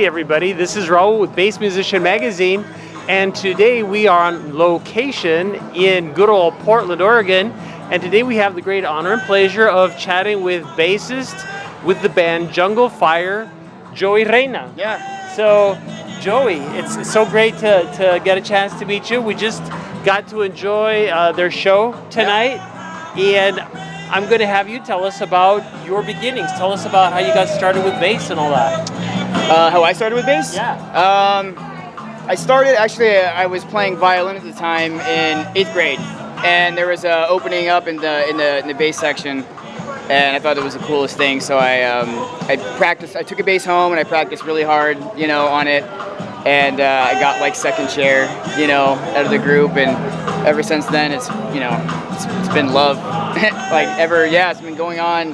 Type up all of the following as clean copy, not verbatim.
everybody, this is Raul with Bass Musician Magazine, and today we are on location in good old Portland, Oregon, and today we have the great honor and pleasure of chatting with bassist with the band Jungle Fire, Joey Reina. Yeah. So, Joey, it's so great to get a chance to meet you. We just got to enjoy their show tonight, and I'm going to have you tell us about your beginnings. Tell us about how you got started with bass and all that. How I started with bass? Yeah. I started, actually, I was playing violin at the time in 8th grade, and there was an opening up in the bass section, and I thought it was the coolest thing. So I practiced. I took a bass home and I practiced really hard, on it, and I got like second chair, out of the group, and ever since then it's been love. It's been going on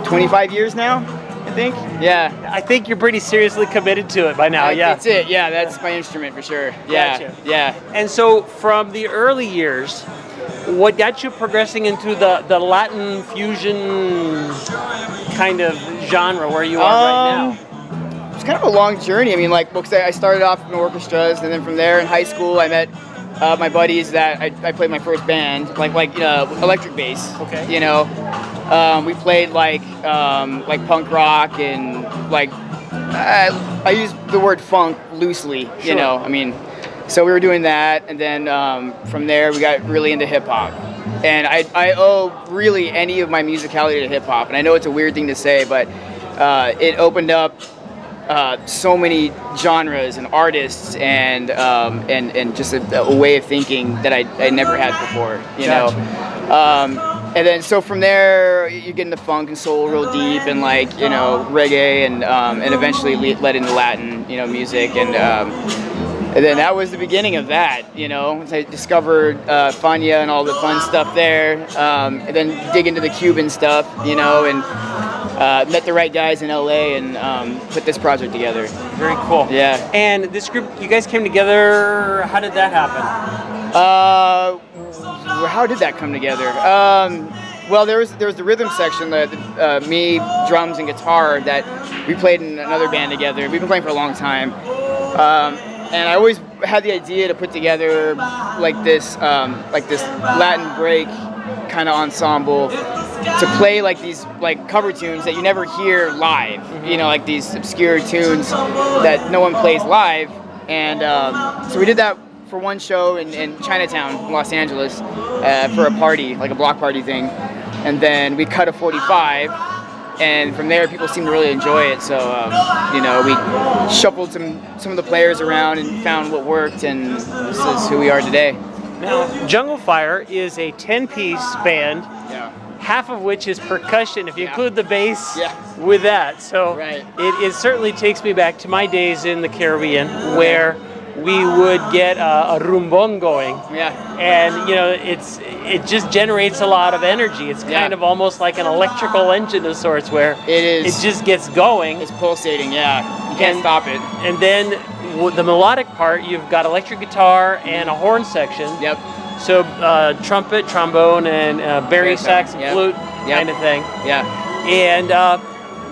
25 years now, I think. Yeah. I think you're pretty seriously committed to it by now. Yeah. That's it. Yeah, that's my instrument for sure. Yeah. Gotcha. Yeah. And so from the early years, what got you progressing into the Latin fusion kind of genre where you are right now? It's kind of a long journey. I mean, because I started off in orchestras, and then from there in high school I met my buddies that I played my first band, electric bass. Okay. We played like punk rock and I use the word funk loosely. Sure. So we were doing that, and then from there we got really into hip hop. And I owe really any of my musicality to hip hop. And I know it's a weird thing to say, but it opened up so many genres and artists and just a way of thinking that I never had before. Gotcha. And then so from there you get into funk and soul real deep, and reggae, and eventually led into Latin music, and then that was the beginning of that. Once I discovered Fania and all the fun stuff there, and then dig into the Cuban stuff, and met the right guys in LA and put this project together. Very cool. Yeah. And this group, you guys came together, how did that happen? How did that come together? Well, there was the rhythm section, me, drums, and guitar, that we played in another band together. We've been playing for a long time. And I always had the idea to put together this Latin break kind of ensemble to play these cover tunes that you never hear live. Mm-hmm. These obscure tunes that no one plays live. And so we did that for one show in Chinatown, Los Angeles, for a party, a block party thing. And then we cut a 45. And from there, people seemed to really enjoy it. So, we shuffled some of the players around and found what worked, and this is who we are today. Now, Jungle Fire is a 10-piece band, half of which is percussion, if you include the bass with that. So right. it certainly takes me back to my days in the Caribbean, where we would get a rumbon going, and it just generates a lot of energy. It's kind of almost like an electrical engine of sorts, where it is. It just gets going. It's pulsating. You can't stop it. And then the melodic part, you've got electric guitar and a horn section. Yep. So trumpet, trombone, and bari sax and flute kind of thing. Yeah. And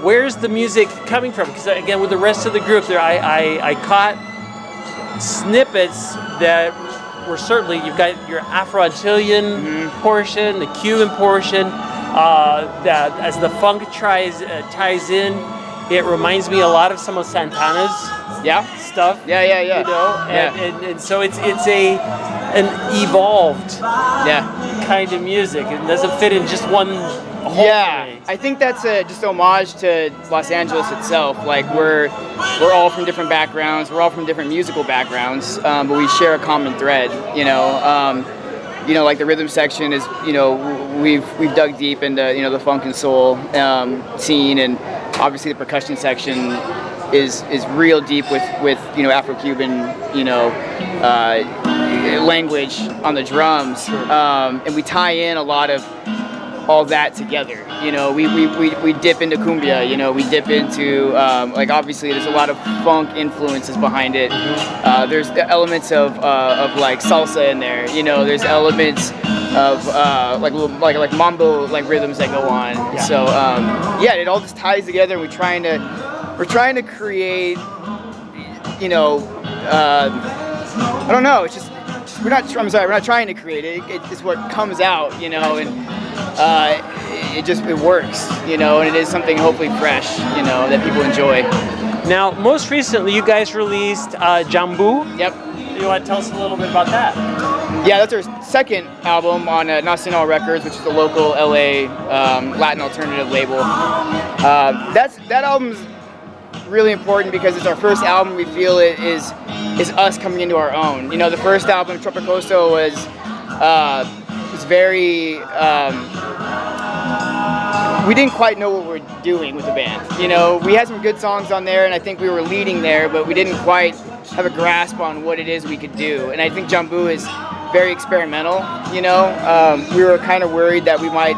where's the music coming from? Because again, with the rest of the group there, I caught snippets that were certainly, you've got your Afro-Antillian portion, the Cuban portion, that as the funk ties in, it reminds me a lot of some of Santana's stuff. Yeah. And so it's an evolved kind of music. It doesn't fit in just one hole. Yeah, I think that's just homage to Los Angeles itself. We're all from different backgrounds. We're all from different musical backgrounds, but we share a common thread. The rhythm section is, we've dug deep into the funk and soul scene, and obviously the percussion section is real deep with Afro-Cuban language on the drums, and we tie in a lot of all that together. We dip into cumbia, we dip into, obviously there's a lot of funk influences behind it. There's the elements of salsa in there, there's elements of like mambo rhythms that go on. So it all just ties together, and we're trying to we're trying to create, you know, I don't know. It's just we're not. I'm sorry, we're not trying to create it. It's what comes out, you know, and it works, you know, and it is something hopefully fresh, you know, that people enjoy. Now, most recently, you guys released Jambu. Yep. You want to tell us a little bit about that? Yeah, that's our second album on Nacional Records, which is the local LA Latin alternative label. That album's really important because it's our first album. We feel it is us coming into our own. You know, the first album, Tropicoso, was very. We didn't quite know what we were doing with the band. You know, we had some good songs on there, and I think we were leading there, but we didn't quite have a grasp on what it is we could do. And I think Jambu is very experimental, you know. We were kind of worried that we might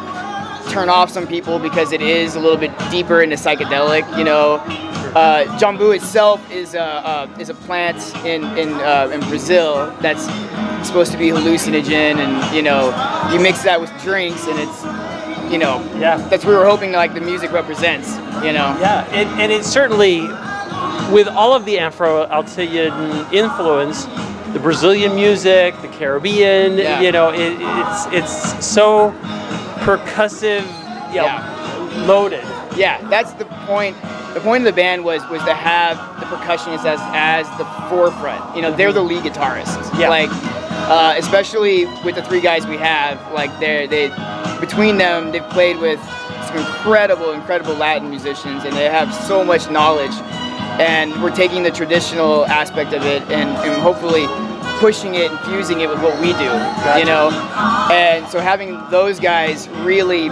turn off some people because it is a little bit deeper into psychedelic, you know. Jambu itself is a plant in Brazil that's supposed to be hallucinogen, and you know, you mix that with drinks, and it's, you know, yeah, that's what we were hoping like the music represents, you know. Yeah, and it certainly, with all of the Afro-Antillan influence, the Brazilian music, the Caribbean, yeah, you know, it's so percussive, you know, loaded. Yeah, that's the point. The point of the band was to have the percussionists as the forefront. You know, they're the lead guitarists. Yeah. Like, especially with the three guys we have, like they between them, they've played with some incredible Latin musicians, and they have so much knowledge. And we're taking the traditional aspect of it and hopefully pushing it and fusing it with what we do. Gotcha. You know, and so having those guys really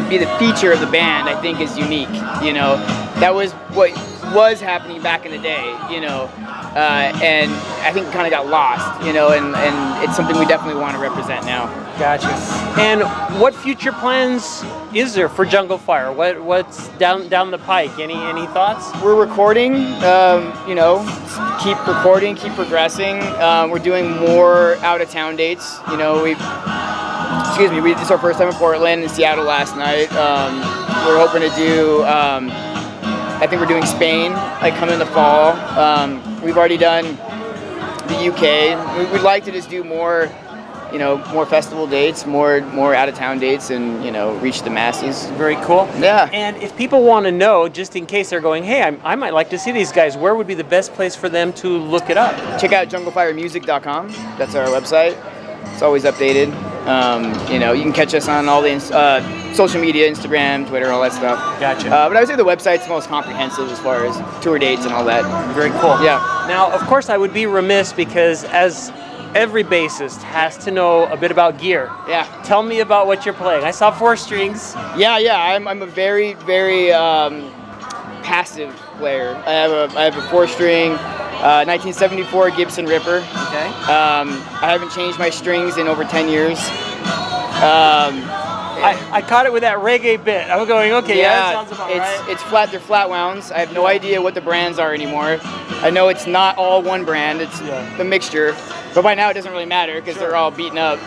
be the feature of the band, I think, is unique. You know, that was what was happening back in the day, you know, and I think kind of got lost, you know, and it's something we definitely want to represent now. Gotcha. And what future plans is there for Jungle Fire? What's down the pike? Any thoughts? We're recording, you know, keep recording, keep progressing. We're doing more out of town dates. You know, it's our first time in Portland and Seattle last night. We're hoping to do, I think we're doing Spain, like coming in the fall. We've already done the UK. We'd like to just do more, you know, more festival dates, more out of town dates, and, you know, reach the masses. Very cool. Yeah. And if people want to know, just in case they're going, hey, I might like to see these guys, where would be the best place for them to look it up? Check out junglefiremusic.com. That's our website. It's always updated. You know, you can catch us on all the social media, Instagram, Twitter, all that stuff. Gotcha. But I would say the website's the most comprehensive as far as tour dates and all that. Very cool. Yeah. Now, of course, I would be remiss because as every bassist has to know a bit about gear. Yeah. Tell me about what you're playing. I saw 4 strings. Yeah. I'm a very passive player. I have a 4-string 1974 Gibson Ripper. Okay. I haven't changed my strings in over 10 years. I caught it with that reggae bit. I'm going, okay, yeah, that sounds about right. It's flat. They're flat wounds. I have no idea what the brands are anymore. I know it's not all one brand. It's the mixture. But by now it doesn't really matter because they're all beaten up.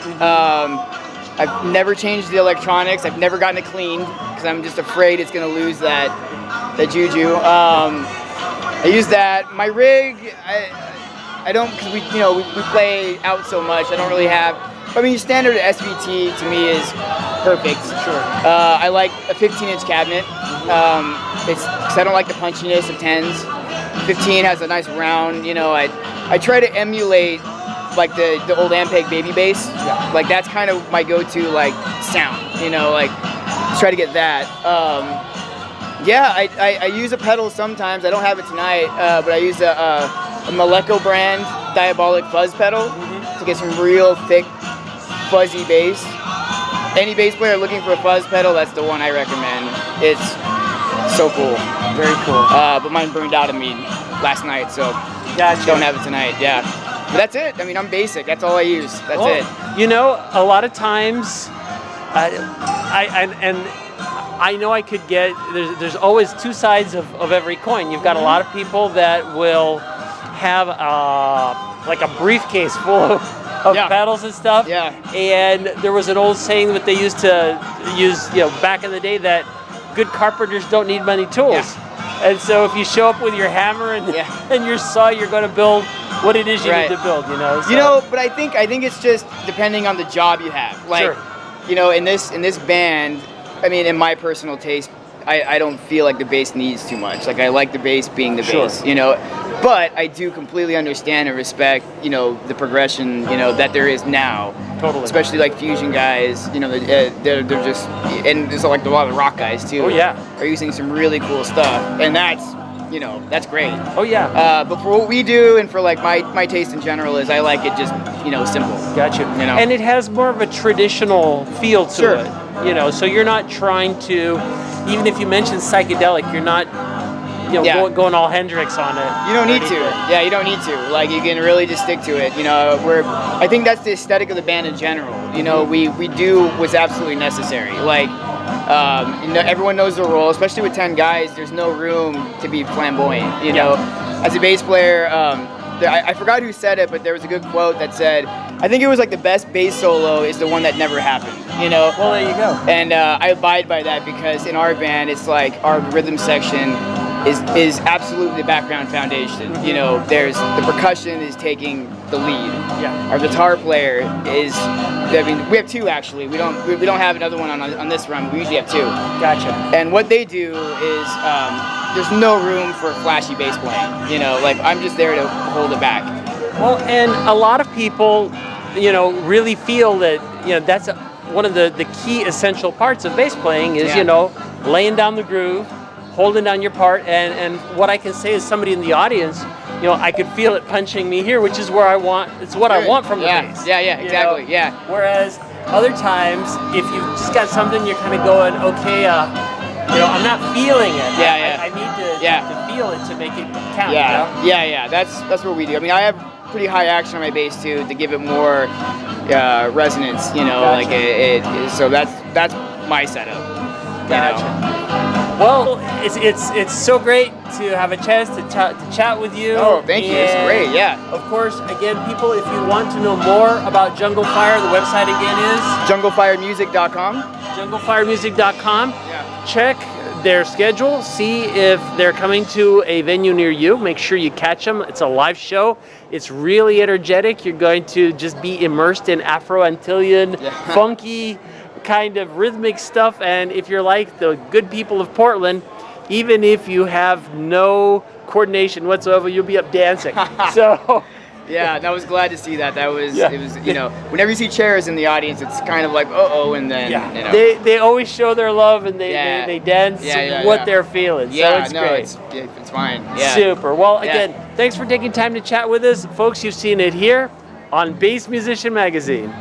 I've never changed the electronics. I've never gotten it cleaned because I'm just afraid it's going to lose that juju. I use that. My rig, I don't, because we play out so much. I don't really have. I mean, standard SVT to me is perfect. Sure. I like a 15-inch cabinet. It's because I don't like the punchiness of 10s. 15 has a nice round. You know, I try to emulate like the old Ampeg baby bass. Yeah. Like that's kind of my go-to like sound. You know, like try to get that. Yeah, I use a pedal sometimes. I don't have it tonight, but I use a Maleko brand Diabolic fuzz pedal to get some real thick, fuzzy bass. Any bass player looking for a fuzz pedal, that's the one I recommend. It's so cool. Very cool. But mine burned out of me last night, so gotcha. Don't have it tonight. Yeah, but that's it. I mean, I'm basic. That's all I use. That's it. You know, a lot of times, I know I could get, there's always 2 sides of every coin. You've got a lot of people that will have like a briefcase full of pedals and stuff. Yeah. And there was an old saying that they used to use, you know, back in the day that good carpenters don't need many tools. And so if you show up with your hammer and, and your saw, you're going to build what it is you need to build, you know? So. You know, but I think it's just depending on the job you have. Like, you know, in this band, I mean, in my personal taste, I don't feel like the bass needs too much. Like, I like the bass being the bass, you know? But I do completely understand and respect, you know, the progression, you know, that there is now. Totally. Especially like fusion guys, you know, they're just, and there's like a lot of rock guys too. Oh yeah. Are using some really cool stuff, and that's, you know, that's great. Oh yeah. But for what we do, and for like my taste in general, is I like it just, you know, simple. Gotcha. You know, and it has more of a traditional feel to it. You know, so you're not trying to, even if you mention psychedelic, you're not, you know, going all Hendrix on it. You don't need to. Yeah, you don't need to. Like, you can really just stick to it. You know, I think that's the aesthetic of the band in general. You know, we do what's absolutely necessary. Like, you know, everyone knows their role, especially with 10 guys. There's no room to be flamboyant. You know, as a bass player, I forgot who said it, but there was a good quote that said, I think it was like the best bass solo is the one that never happened. You know. Well, there you go. And I abide by that, because in our band, it's like our rhythm section is absolutely the background foundation. You know, there's the percussion is taking the lead. Yeah. Our guitar player is, I mean, we have two actually. We don't have another one on this run. We usually have two. Gotcha. And what they do is there's no room for flashy bass playing. You know, like, I'm just there to hold it back. Well, and a lot of people, you know, really feel that, you know, that's one of the key essential parts of bass playing is, you know, laying down the groove, holding down your part, and what I can say is somebody in the audience, you know, I could feel it punching me here, which is where I want, it's what I want from the bass. Yeah, exactly, you know? Whereas other times, if you've just got something, you're kind of going, okay, you know, I'm not feeling it. I need to feel it to make it count. You know? That's what we do. I mean, I have pretty high action on my bass too, to give it more resonance, you know, like so that's my setup. Gotcha. Well, it's so great to have a chance to chat with you. Oh, thank you. It's great. Yeah. Of course, again, people, if you want to know more about Jungle Fire, the website again is junglefiremusic.com. Junglefiremusic.com. Yeah. Check their schedule. See if they're coming to a venue near you. Make sure you catch them. It's a live show. It's really energetic. You're going to just be immersed in Afro-Antillian, funky, kind of rhythmic stuff. And if you're like the good people of Portland, even if you have no coordination whatsoever, you'll be up dancing. So yeah, I was glad to see that. It was, you know, whenever you see chairs in the audience, it's kind of like, and then, you know. They always show their love, and they dance what they're feeling. So it's great. It's fine. Yeah. Super. Well, again, thanks for taking time to chat with us. Folks, you've seen it here on Bass Musician Magazine.